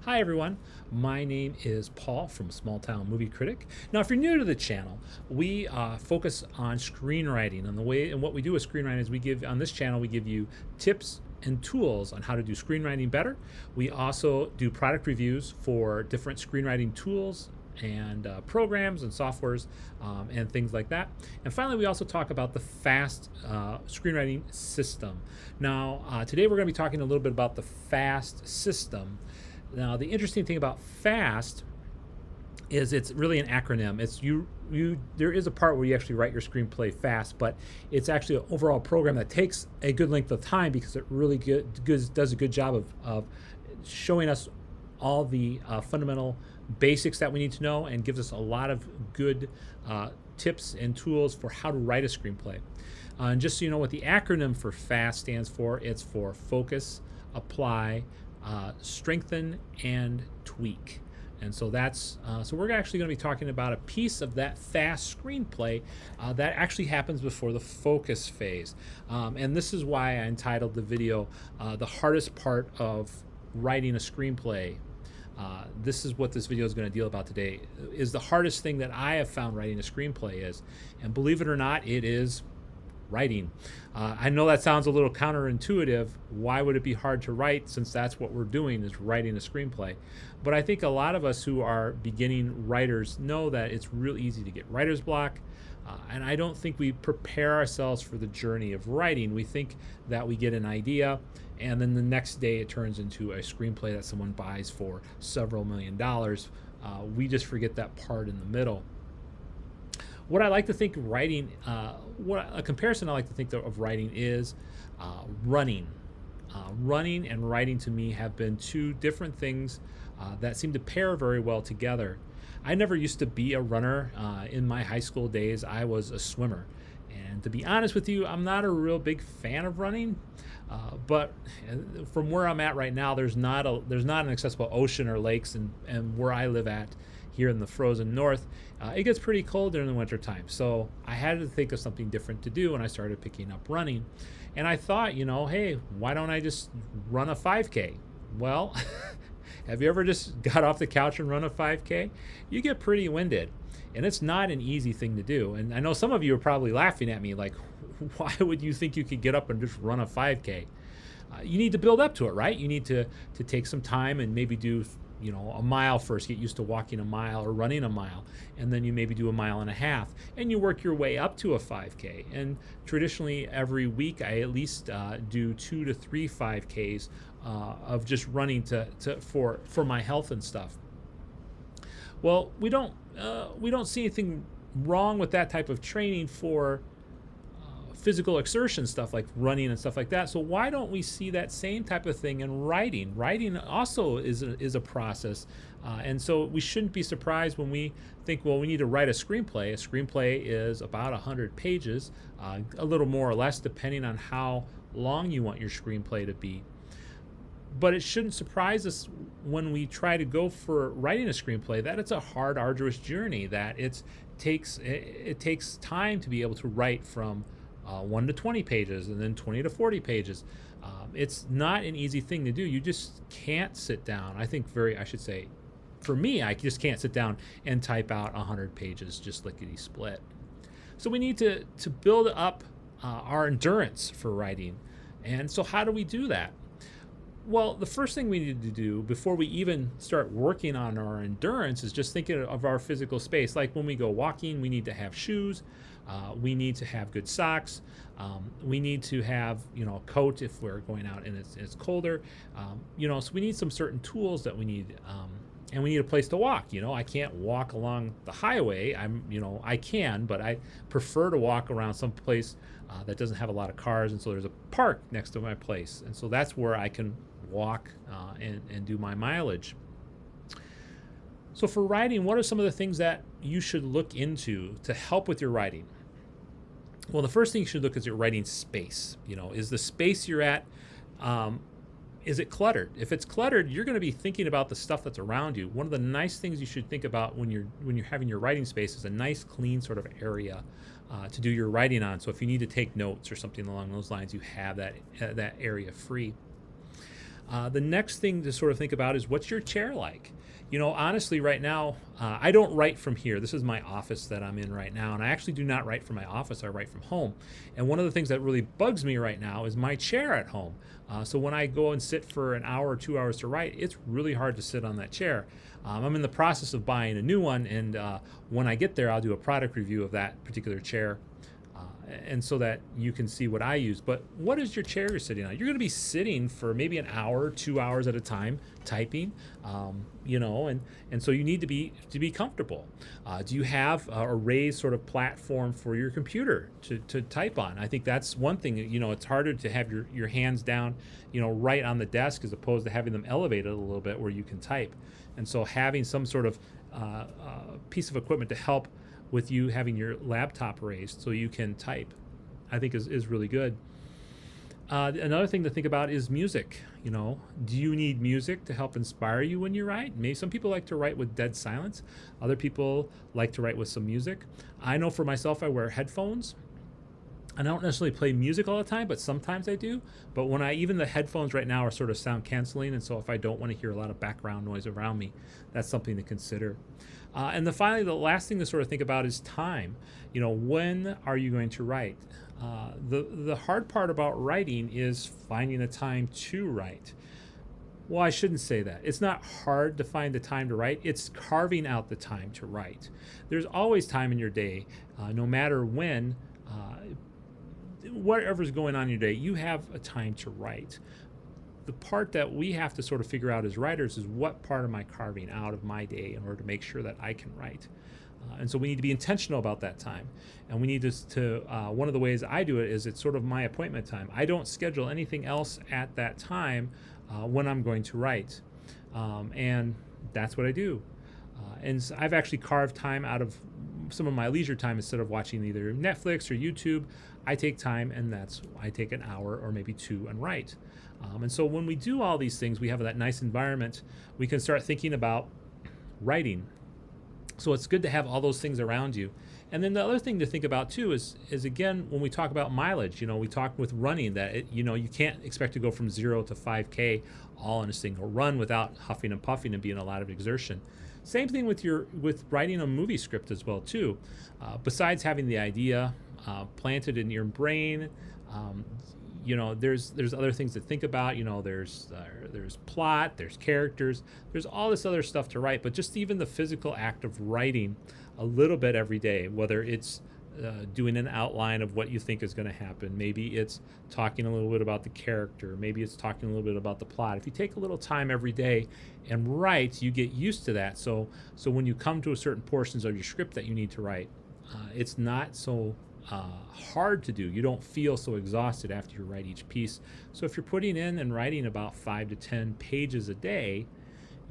Hi everyone, my name is Paul from Small Town Movie Critic. Now, if you're new to the channel, we focus on screenwriting, and what we do with screenwriting is on this channel we give you tips and tools on how to do screenwriting better. We also do product reviews for different screenwriting tools and programs and softwares and things like that. And finally, we also talk about the FAST screenwriting system. Now, today we're going to be talking a little bit about the FAST system. Now, the interesting thing about FAST is it's really an acronym. There is a part where you actually write your screenplay fast, but it's actually an overall program that takes a good length of time because it really does a good job of showing us all the fundamental basics that we need to know and gives us a lot of good tips and tools for how to write a screenplay. And just so you know what the acronym for FAST stands for, it's for focus, apply, strengthen, and tweak. And so so we're actually going to be talking about a piece of that fast screenplay that actually happens before the focus phase. And this is why I entitled the video the hardest part of writing a screenplay. This is what this video is going to deal about today, is the hardest thing that I have found writing a screenplay is. And believe it or not, it is writing. I know that sounds a little counterintuitive. Why would it be hard to write, since that's what we're doing, is writing a screenplay? But I think a lot of us who are beginning writers know that it's real easy to get writer's block. And I don't think we prepare ourselves for the journey of writing. We think that we get an idea and then the next day it turns into a screenplay that someone buys for several $1,000,000. We just forget that part in the middle. What I like to think writing, a comparison I like to think of writing is running. Running and writing to me have been two different things that seem to pair very well together. I never used to be a runner. In my high school days, I was a swimmer. And to be honest with you, I'm not a real big fan of running. But from where I'm at right now, there's not an accessible ocean or lakes, and where I live at here in the frozen north, it gets pretty cold during the winter time. So I had to think of something different to do, and I started picking up running. And I thought, hey, why don't I just run a 5K? Well, have you ever just got off the couch and run a 5K? You get pretty winded, and it's not an easy thing to do. And I know some of you are probably laughing at me like, why would you think you could get up and just run a 5K? You need to build up to it, right? You need to take some time and maybe do a mile first, get used to walking a mile or running a mile, and then you maybe do 1.5 miles, and you work your way up to a 5K. And traditionally, every week I at least do 2 to 3 5Ks of just running for my health and stuff. Well, we don't see anything wrong with that type of training for physical exertion stuff like running and stuff like that. So why don't we see that same type of thing in writing? Writing also is a process, and so we shouldn't be surprised when we think, well, we need to write a screenplay. A screenplay is about 100 pages, a little more or less depending on how long you want your screenplay to be. But it shouldn't surprise us when we try to go for writing a screenplay that it's a hard, arduous journey, that it takes time to be able to write from 1 to 20 pages and then 20 to 40 pages. It's not an easy thing to do. You just can't sit down. I should say, for me, I just can't sit down and type out 100 pages just lickety split. So we need to build up our endurance for writing. And so how do we do that? Well, the first thing we need to do before we even start working on our endurance is just thinking of our physical space. Like when we go walking, we need to have shoes. We need to have good socks. We need to have, a coat if we're going out and it's colder. So we need some certain tools that we need, and we need a place to walk. I can't walk along the highway. I can, but I prefer to walk around some place that doesn't have a lot of cars, and so there's a park next to my place, and so that's where I can walk and do my mileage. So for writing, what are some of the things that you should look into to help with your writing? Well, the first thing you should look is your writing space. Is the space you're at, is it cluttered? If it's cluttered, you're going to be thinking about the stuff that's around you. One of the nice things you should think about when you're having your writing space is a nice, clean sort of area to do your writing on. So if you need to take notes or something along those lines, you have that area free. The next thing to sort of think about is, what's your chair like? Honestly, right now, I don't write from here. This is my office that I'm in right now, and I actually do not write from my office. I write from home. And one of the things that really bugs me right now is my chair at home. So when I go and sit for an hour or 2 hours to write, it's really hard to sit on that chair. I'm in the process of buying a new one, and when I get there, I'll do a product review of that particular chair, and so that you can see what I use. But what is your chair you're sitting on? You're going to be sitting for maybe an hour, 2 hours at a time, typing, and so you need to be comfortable. Do you have a raised sort of platform for your computer to type on? I think that's one thing. It's harder to have your hands down, right on the desk, as opposed to having them elevated a little bit where you can type. And so having some sort of piece of equipment to help with you having your laptop raised so you can type, I think is really good. Another thing to think about is music. Do you need music to help inspire you when you write? Maybe some people like to write with dead silence. Other people like to write with some music. I know for myself, I wear headphones. I don't necessarily play music all the time, but sometimes I do. But even the headphones right now are sort of sound canceling, and so if I don't want to hear a lot of background noise around me, that's something to consider. And finally, the last thing to sort of think about is time. When are you going to write? The hard part about writing is finding the time to write. Well, I shouldn't say that. It's not hard to find the time to write. It's carving out the time to write. There's always time in your day, no matter when. Whatever's going on in your day, you have a time to write. The part that we have to sort of figure out as writers is, what part am I carving out of my day in order to make sure that I can write? And so we need to be intentional about that time. And we need to one of the ways I do it is, it's sort of my appointment time. I don't schedule anything else at that time when I'm going to write. And that's what I do. And so I've actually carved time out of some of my leisure time. Instead of watching either Netflix or YouTube, I take time, and I take an hour or maybe two and write. And so when we do all these things, we have that nice environment. We can start thinking about writing. So it's good to have all those things around you. And then the other thing to think about too is again, when we talk about mileage, we talk with running that you can't expect to go from 0 to 5K all in a single run without huffing and puffing and being a lot of exertion. Same thing with writing a movie script as well too. Besides having the idea planted in your brain, there's other things to think about. There's plot, there's characters, there's all this other stuff to write. But just even the physical act of writing a little bit every day, whether it's doing an outline of what you think is going to happen, maybe it's talking a little bit about the character, maybe it's talking a little bit about the plot. If you take a little time every day and write, you get used to that. So when you come to a certain portions of your script that you need to write, it's not so hard to do. You don't feel so exhausted after you write each piece. So if you're putting in and writing about 5 to 10 pages a day,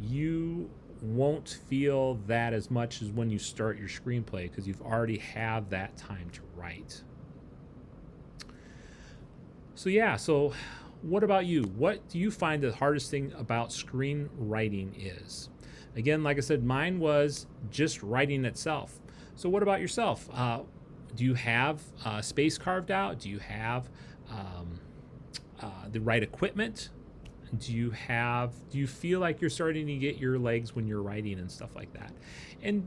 you won't feel that as much as when you start your screenplay, because you've already have that time to write. So what about you? What do you find the hardest thing about screenwriting is? Again, like I said, mine was just writing itself. So what about yourself? Do you have space carved out? Do you have the right equipment? Do you feel like you're starting to get your legs when you're writing and stuff like that? And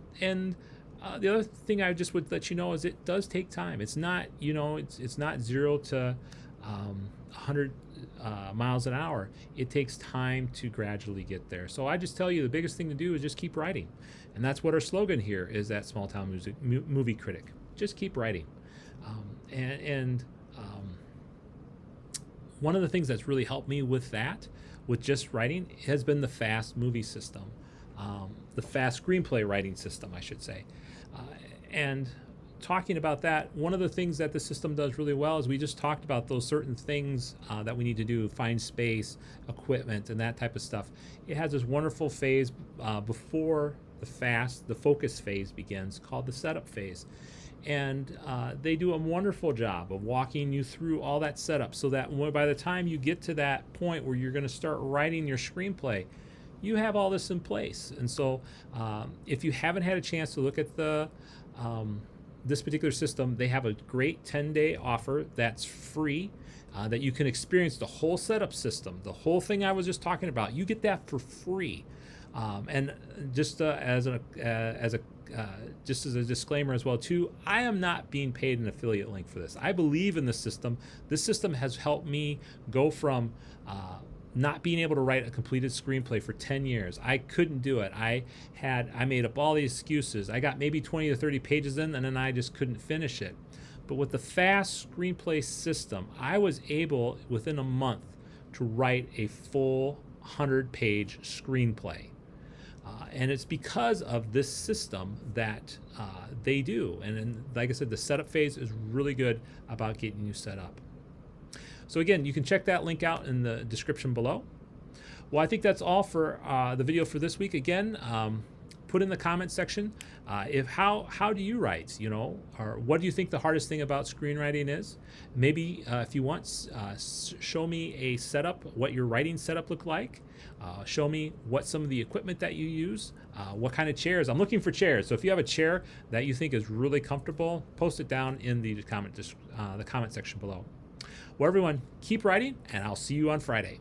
the other thing I just would let you know is, it does take time. It's not, it's not 0 to 100 miles an hour. It takes time to gradually get there. So I just tell you, the biggest thing to do is just keep writing. And that's what our slogan here is at Small Town Movie Critic. Just keep writing. One of the things that's really helped me with just writing, has been the fast movie system, the fast screenplay writing system, I should say. And talking about that, one of the things that the system does really well is, we just talked about those certain things that we need to do, find space, equipment, and that type of stuff. It has this wonderful phase before the focus phase begins, called the setup phase. And they do a wonderful job of walking you through all that setup, so that by the time you get to that point where you're going to start writing your screenplay, you have all this in place. And so if you haven't had a chance to look at this particular system, they have a great 10-day offer that's free. that you can experience the whole setup system, the whole thing I was just talking about. You get that for free. And just as a disclaimer as well too, I am not being paid an affiliate link for this. I believe in this system. This system has helped me go from not being able to write a completed screenplay for 10 years. I couldn't do it. I made up all these excuses. I got maybe 20 to 30 pages in, and then I just couldn't finish it. But with the fast screenplay system, I was able within a month to write a full 100-page screenplay. And it's because of this system that they do. And then, like I said, the setup phase is really good about getting you set up. So again, you can check that link out in the description below. Well, I think that's all for the video for this week. Again, put in the comment section how do you write, or what do you think the hardest thing about screenwriting is? Maybe if you want, show me a setup, what your writing setup looked like. Show me what some of the equipment that you use, what kind of chairs. I'm looking for chairs, so if you have a chair that you think is really comfortable, post it down in the comment section below. Well, everyone, keep writing, and I'll see you on Friday.